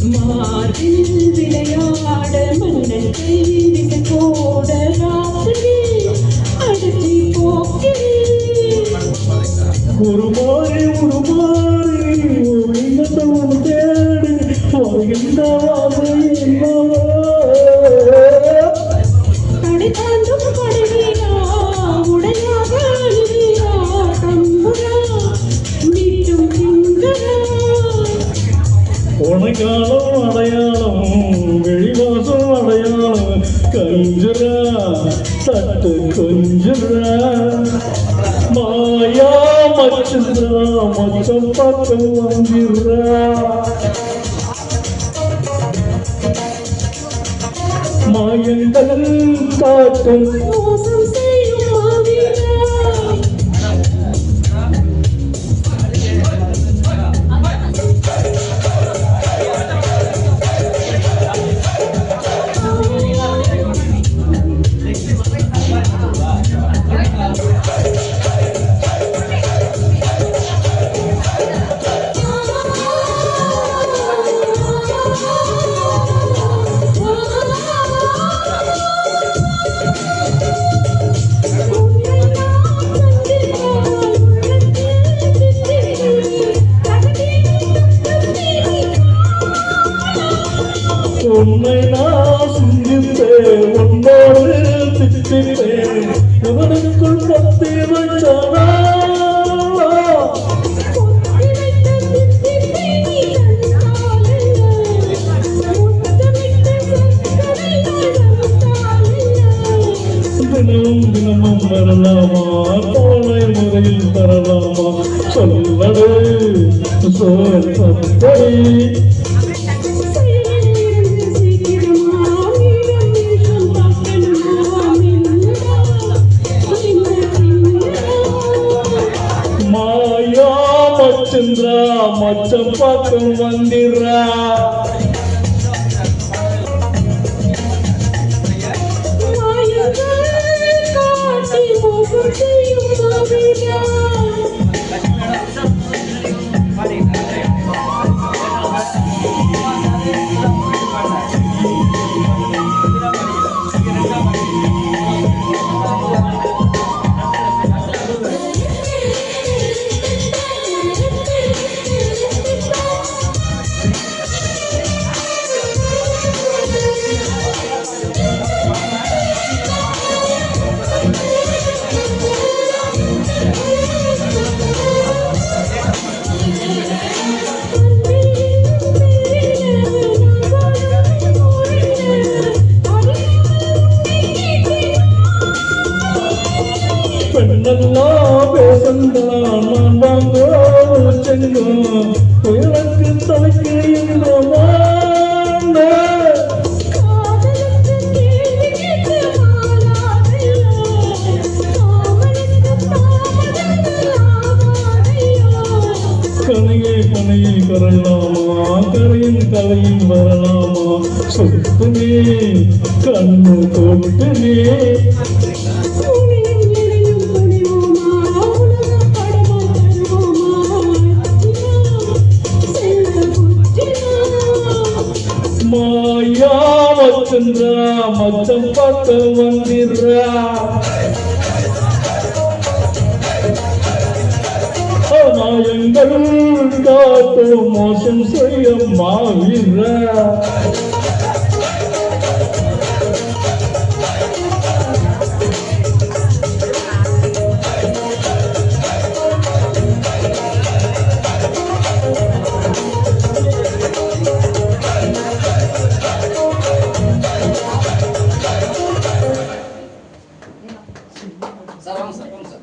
மார்பில் விளையாட மன்னன் கைவிட போட ராத்திரி அடிச்சி போக்கில் உருமாறி தேடி வருகின்ற என்னவோ தடை தாண்டும் படுகிறா உடையாக அழுகிறா தம்புரா மீட்டும் திங்கரா உனக்காலம் அடையாளம் வெளிவாசம் அடையாளம் கஞ்சுரா தட்டு கொஞ்சுரா மாயா மச்சுரா மச்சம் பக்கம் வந்திரா மாயங்கள் காட்டும் மோசம் செய்யும் மாவீரா உன்னை நான் சிந்திப்பேன் உன்னோடு திட்டிப்பேன் இவனுக்குள் பத்தி வச்சானா தினமும் வரலாமா தோளை முறையில் தரலாமா சொல்லடு சோழத்தை மாயா மச்சந்திரா மச்சம் பக்கம் வந்திரா பெண்ணெல்லாம் பேசந்தான் நான் வாங்கோ செங்கும் புயலுக்கு தலைக்கு எங்கோ கனையை வரலாமா கரையின் தலையில் வரலாமா சொத்துமே கண்ணு கொட்டுமே மாயா மச்சந்திரா மச்சம் பக்கம் வந்திரா மாயங்கள் காட்டும் மோசம் செய்ய மாவீரா சார் வாங்க சார் வாங்க சார்